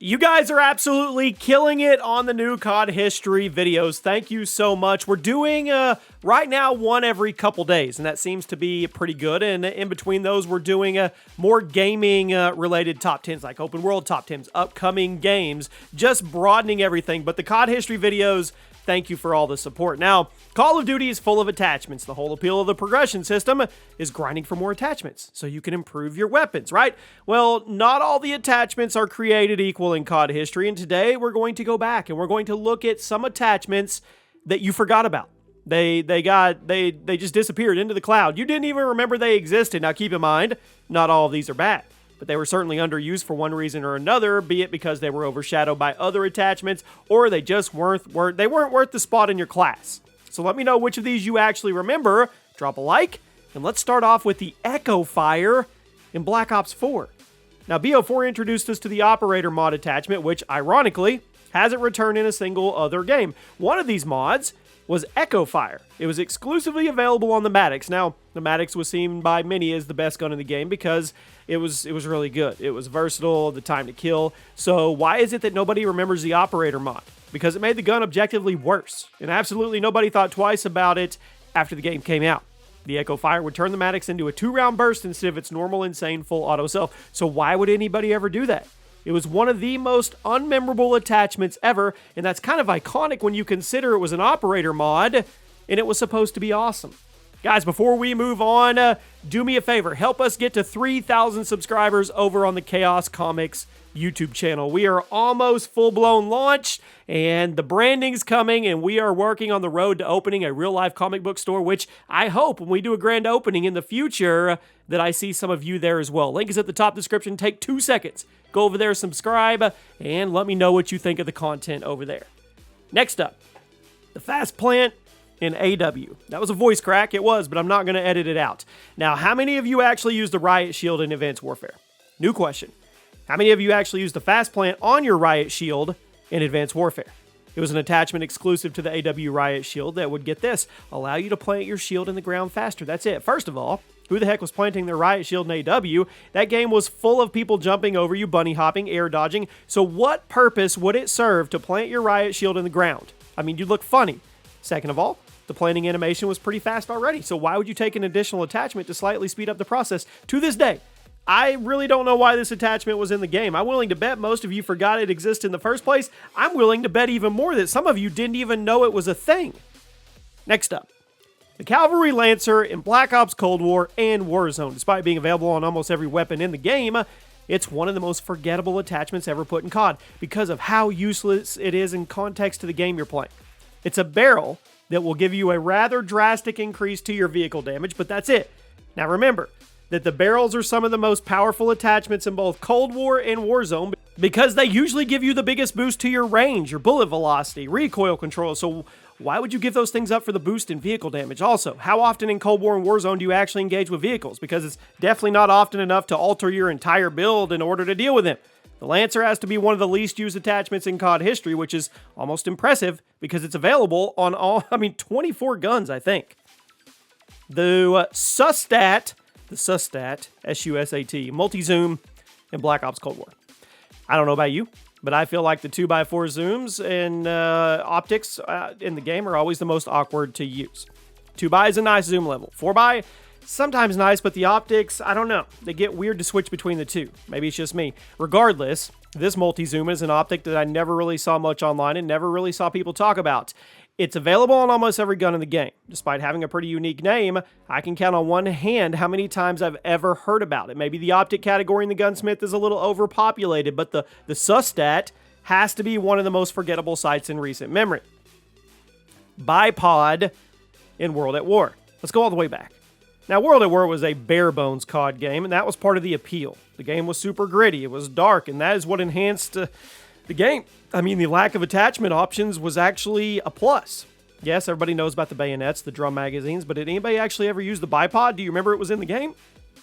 You guys are absolutely killing it on the new COD history videos. Thank you so much. We're doing, right now, one every couple days, and that seems to be pretty good. And in between those, we're doing more gaming-related top 10s, like open world top 10s, upcoming games, just broadening everything. But the COD history videos, thank you for all the support. Now, Call of Duty is full of attachments. The whole appeal of the progression system is grinding for more attachments, so you can improve your weapons, right? Well, not all the attachments are created equal in COD history, and today we're going to go back and we're going to look at some attachments that you forgot about. They just disappeared into the cloud. You didn't even remember they existed. Now, keep in mind, not all of these are bad, but they were certainly underused for one reason or another, be it because they were overshadowed by other attachments, or they just weren't worth the spot in your class. So let me know which of these you actually remember. Drop a like, and let's start off with the Echo Fire in Black Ops 4. Now, BO4 introduced us to the Operator mod attachment, which, ironically, hasn't returned in a single other game. One of these mods was Echo Fire. It was exclusively available on the Maddox. Now, the Maddox was seen by many as the best gun in the game because it was really good. It was versatile, the time to kill. So why is it that nobody remembers the Operator mod? Because it made the gun objectively worse, and absolutely nobody thought twice about it after the game came out. The Echo Fire would turn the Maddox into a 2-round burst instead of its normal insane full auto self. So why would anybody ever do that? It was one of the most unmemorable attachments ever, and that's kind of iconic when you consider it was an Operator mod, and it was supposed to be awesome. Guys, before we move on, do me a favor. Help us get to 3,000 subscribers over on the Chaos Comics YouTube channel. We are almost full-blown launched, and the branding's coming, and we are working on the road to opening a real-life comic book store, which I hope when we do a grand opening in the future that I see some of you there as well. Link is at the top description. Take 2 seconds. Go over there, subscribe, and let me know what you think of the content over there. Next up, the Fast Plant in AW. That was a voice crack, it was, but I'm not going to edit it out. Now, how many of you actually use the Riot Shield in Advanced Warfare? New question. How many of you actually use the Fast Plant on your Riot Shield in Advanced Warfare? It was an attachment exclusive to the AW Riot Shield that would, get this, allow you to plant your shield in the ground faster. That's it. First of all, who the heck was planting their Riot Shield in AW? That game was full of people jumping over you, bunny hopping, air dodging. So what purpose would it serve to plant your Riot Shield in the ground? I mean, you'd look funny. Second of all, the planting animation was pretty fast already, so why would you take an additional attachment to slightly speed up the process? To this day, I really don't know why this attachment was in the game. I'm willing to bet most of you forgot it existed in the first place. I'm willing to bet even more that some of you didn't even know it was a thing. Next up, the Cavalry Lancer in Black Ops Cold War and Warzone. Despite being available on almost every weapon in the game, it's one of the most forgettable attachments ever put in COD because of how useless it is in context to the game you're playing. It's a barrel that will give you a rather drastic increase to your vehicle damage, but that's it. Now remember that the barrels are some of the most powerful attachments in both Cold War and Warzone because they usually give you the biggest boost to your range, your bullet velocity, recoil control. So why would you give those things up for the boost in vehicle damage? Also, how often in Cold War and Warzone do you actually engage with vehicles? Because it's definitely not often enough to alter your entire build in order to deal with them. The Lancer has to be one of the least used attachments in COD history, which is almost impressive because it's available on 24 guns, I think. The Sustat, S-U-S-A-T, multi-zoom in Black Ops Cold War. I don't know about you, but I feel like the 2x4 zooms and optics in the game are always the most awkward to use. 2x is a nice zoom level. 4x, sometimes nice, but the optics, I don't know. They get weird to switch between the two. Maybe it's just me. Regardless, this multi-zoom is an optic that I never really saw much online and never really saw people talk about. It's available on almost every gun in the game. Despite having a pretty unique name, I can count on one hand how many times I've ever heard about it. Maybe the optic category in the gunsmith is a little overpopulated, but the Sustat has to be one of the most forgettable sights in recent memory. Bipod in World at War. Let's go all the way back. Now, World at War was a bare-bones COD game, and that was part of the appeal. The game was super gritty, it was dark, and that is what enhanced the game. I mean, the lack of attachment options was actually a plus. Yes, everybody knows about the bayonets, the drum magazines, but did anybody actually ever use the bipod? Do you remember it was in the game?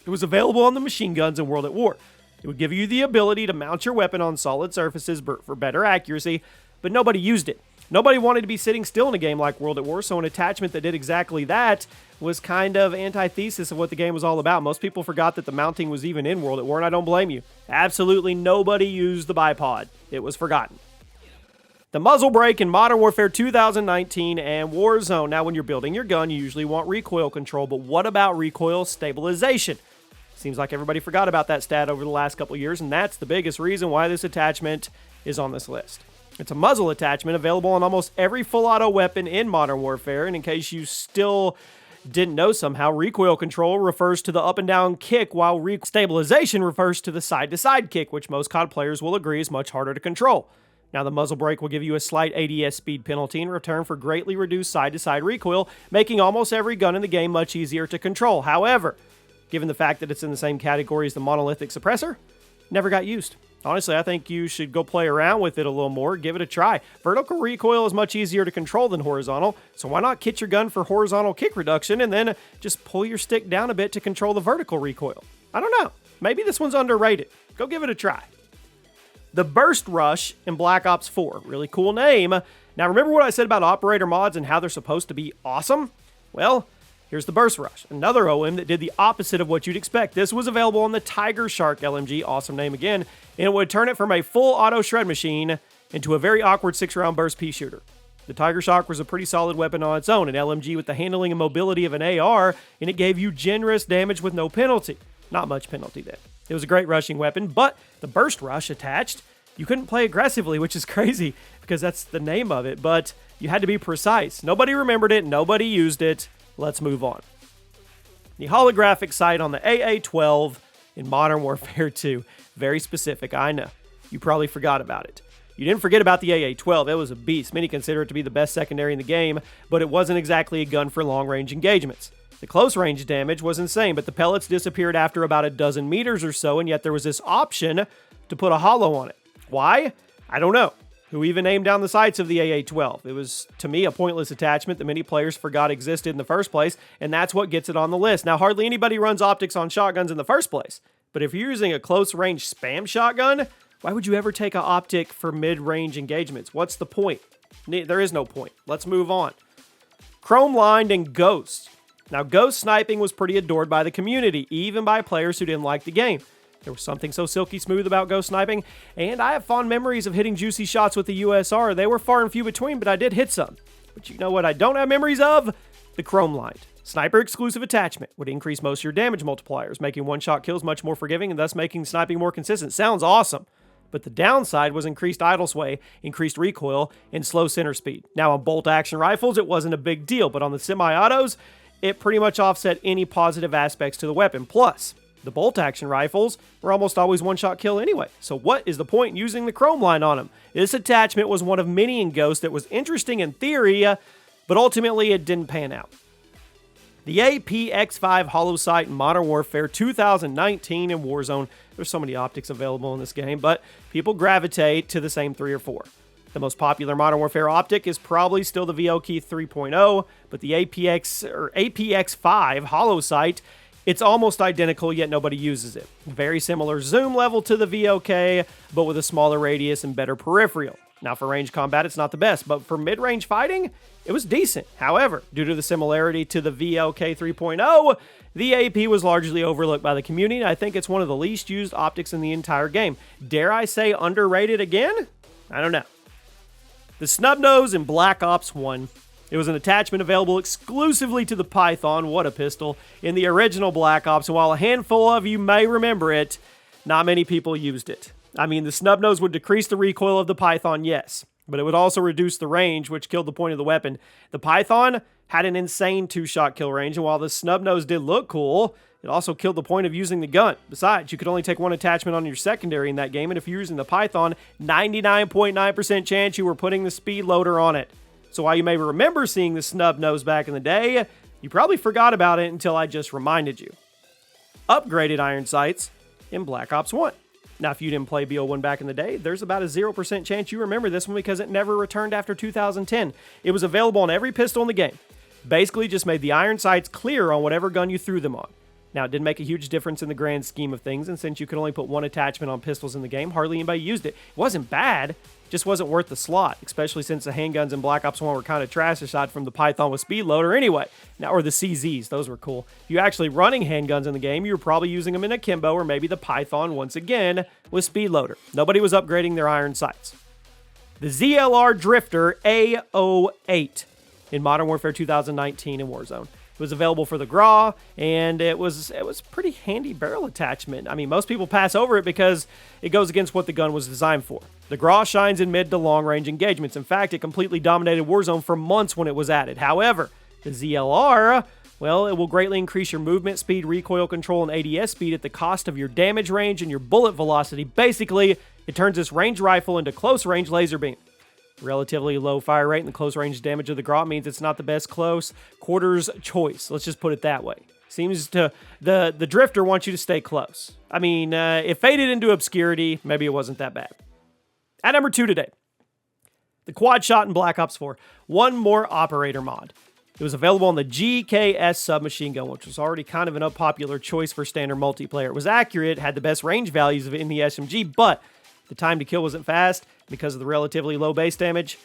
It was available on the machine guns in World at War. It would give you the ability to mount your weapon on solid surfaces for better accuracy, but nobody used it. Nobody wanted to be sitting still in a game like World at War, so an attachment that did exactly that was kind of antithesis of what the game was all about. Most people forgot that the mounting was even in World at War, and I don't blame you. Absolutely nobody used the bipod. It was forgotten. The Muzzle Break in Modern Warfare 2019 and Warzone. Now, when you're building your gun, you usually want recoil control, but what about recoil stabilization? Seems like everybody forgot about that stat over the last couple years, and that's the biggest reason why this attachment is on this list. It's a muzzle attachment available on almost every full auto weapon in Modern Warfare, and in case you still didn't know somehow, recoil control refers to the up and down kick, while recoil stabilization refers to the side-to-side kick, which most COD players will agree is much harder to control. Now, the Muzzle Break will give you a slight ADS speed penalty in return for greatly reduced side-to-side recoil, making almost every gun in the game much easier to control. However, given the fact that it's in the same category as the monolithic suppressor, never got used. Honestly, I think you should go play around with it a little more, give it a try. Vertical recoil is much easier to control than horizontal, so why not kit your gun for horizontal kick reduction and then just pull your stick down a bit to control the vertical recoil? I don't know. Maybe this one's underrated. Go give it a try. The Burst Rush in Black Ops 4. Really cool name. Now, remember what I said about operator mods and how they're supposed to be awesome? Well, here's the Burst Rush, another OM that did the opposite of what you'd expect. This was available on the Tiger Shark LMG, awesome name again, and it would turn it from a full auto shred machine into a very awkward 6-round burst pea shooter. The Tiger Shark was a pretty solid weapon on its own, an LMG with the handling and mobility of an AR, and it gave you generous damage with no penalty. Not much penalty then. It was a great rushing weapon, but the Burst Rush attached, you couldn't play aggressively, which is crazy because that's the name of it, but you had to be precise. Nobody remembered it, nobody used it. Let's move on. The holographic sight on the AA-12 in Modern Warfare 2. Very specific, I know. You probably forgot about it. You didn't forget about the AA-12. It was a beast. Many consider it to be the best secondary in the game, but it wasn't exactly a gun for long-range engagements. The close-range damage was insane, but the pellets disappeared after about a dozen meters or so, and yet there was this option to put a holo on it. Why? I don't know. Who even aimed down the sights of the AA-12? It was, to me, a pointless attachment that many players forgot existed in the first place, and that's what gets it on the list. Now, hardly anybody runs optics on shotguns in the first place, but if you're using a close-range spam shotgun, why would you ever take an optic for mid-range engagements? What's the point? There is no point. Let's move on. Chrome-lined and Ghost. Now, Ghost sniping was pretty adored by the community, even by players who didn't like the game. There was something so silky smooth about Ghost sniping, and I have fond memories of hitting juicy shots with the USR. They were far and few between, but I did hit some. But you know what I don't have memories of? The Chrome-lined. Sniper-exclusive attachment would increase most of your damage multipliers, making one-shot kills much more forgiving and thus making sniping more consistent. Sounds awesome. But the downside was increased idle sway, increased recoil, and slow center speed. Now, on bolt-action rifles, it wasn't a big deal, but on the semi-autos, it pretty much offset any positive aspects to the weapon. Plus, the bolt-action rifles were almost always one-shot kill anyway, so what is the point in using the chrome line on them? This attachment was one of many in Ghost that was interesting in theory, but ultimately it didn't pan out. The APX5 Holo Sight in Modern Warfare 2019 and Warzone. There's so many optics available in this game, but people gravitate to the same 3 or 4. The most popular Modern Warfare optic is probably still the VLK 3.0, but the APX5 Holo Sight, it's almost identical, yet nobody uses it. Very similar zoom level to the VLK, but with a smaller radius and better peripheral. Now, for range combat, it's not the best, but for mid-range fighting, it was decent. However, due to the similarity to the VLK 3.0, the AP was largely overlooked by the community, and I think it's one of the least used optics in the entire game. Dare I say underrated again? I don't know. The Snub Nose in Black Ops 1. It was an attachment available exclusively to the Python, what a pistol, in the original Black Ops, and while a handful of you may remember it, not many people used it. I mean, the Snub Nose would decrease the recoil of the Python, yes, but it would also reduce the range, which killed the point of the weapon. The Python had an insane 2-shot kill range, and while the Snub Nose did look cool, it also killed the point of using the gun. Besides, you could only take one attachment on your secondary in that game, and if you're using the Python, 99.9% chance you were putting the speed loader on it. So while you may remember seeing the Snub Nose back in the day, you probably forgot about it until I just reminded you. Upgraded iron sights in Black Ops 1. Now, if you didn't play BO1 back in the day, there's about a 0% chance you remember this one because it never returned after 2010. It was available on every pistol in the game. Basically just made the iron sights clear on whatever gun you threw them on. Now, it didn't make a huge difference in the grand scheme of things, and since you could only put one attachment on pistols in the game, hardly anybody used it. It wasn't bad, just wasn't worth the slot, especially since the handguns in Black Ops 1 were kind of trash aside from the Python with speed loader anyway. Now, or the CZs, those were cool. If you're actually running handguns in the game, you were probably using them in akimbo or maybe the Python once again with speed loader. Nobody was upgrading their iron sights. The ZLR Drifter A08 in Modern Warfare 2019 in Warzone. It was available for the GRAW, and it was pretty handy barrel attachment. I mean, most people pass over it because it goes against what the gun was designed for. The GRAW shines in mid to long range engagements. In fact, it completely dominated Warzone for months when it was added. However, the ZLR, well, it will greatly increase your movement speed, recoil control, and ADS speed at the cost of your damage range and your bullet velocity. Basically, it turns this range rifle into close range laser beam. Relatively low fire rate and the close range damage of the GRAW means it's not the best close quarters choice. Let's just put it that way. Seems to the Drifter wants you to stay close. I mean, it faded into obscurity. Maybe it wasn't that bad. At number 2 today, the Quadshot in Black Ops 4. One more operator mod. It was available on the GKS submachine gun, which was already kind of an unpopular choice for standard multiplayer. It was accurate, had the best range values in the SMG, but the time to kill wasn't fast because of the relatively low base damage.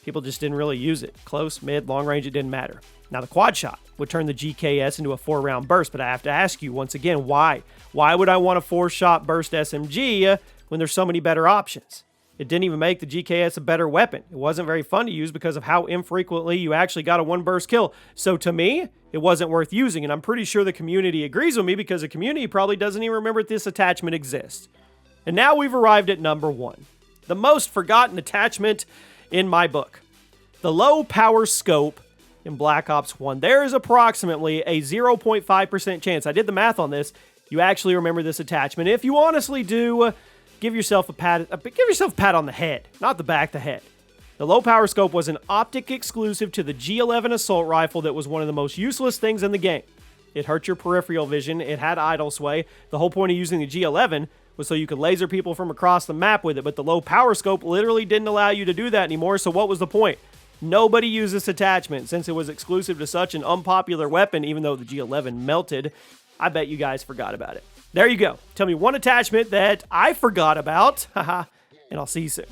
People just didn't really use it. Close, mid, long range, it didn't matter. Now, the Quadshot would turn the GKS into a 4-round burst, but I have to ask you once again, why? Why would I want a 4-shot burst SMG when there's so many better options? It didn't even make the GKS a better weapon. It wasn't very fun to use because of how infrequently you actually got a 1-burst kill. So to me, it wasn't worth using, and I'm pretty sure the community agrees with me because the community probably doesn't even remember this attachment exists. And now we've arrived at number 1. The most forgotten attachment in my book. The low power scope in Black Ops 1. There is approximately a 0.5% chance, I did the math on this, you actually remember this attachment. If you honestly do, give yourself a pat on the head, not the back, the head. The low power scope was an optic exclusive to the G11 assault rifle that was one of the most useless things in the game. It hurt your peripheral vision, it had idle sway. The whole point of using the G11 was so you could laser people from across the map with it, but the low power scope literally didn't allow you to do that anymore, so what was the point? Nobody used this attachment since it was exclusive to such an unpopular weapon, even though the G11 melted. I bet you guys forgot about it. There you go. Tell me one attachment that I forgot about, haha, and I'll see you soon.